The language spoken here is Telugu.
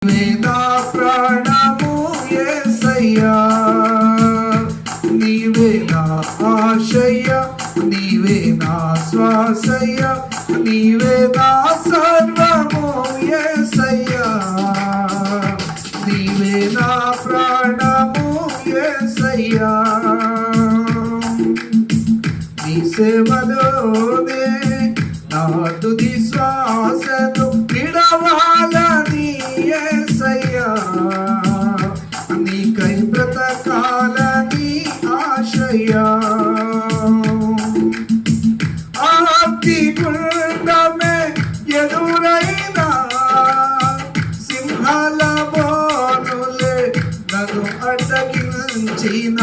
నా ప్రాణము యేసయ్యా, నీవే నా ఆశయ, నీవే నా శ్వాసయ, నీవే నా సర్వము యేసయ్యా, నీవే నా ప్రాణము యేసయ్యా. నీ సేవలోనే నా తుది శ్వాసను విడవాలని యేసయ్యా, నీకై బ్రతకాలని ఆశయ్యా. అగ్నిగుండమే ఎదురైనా, సింహాల బోనులే నన్ను అడ్డగించిన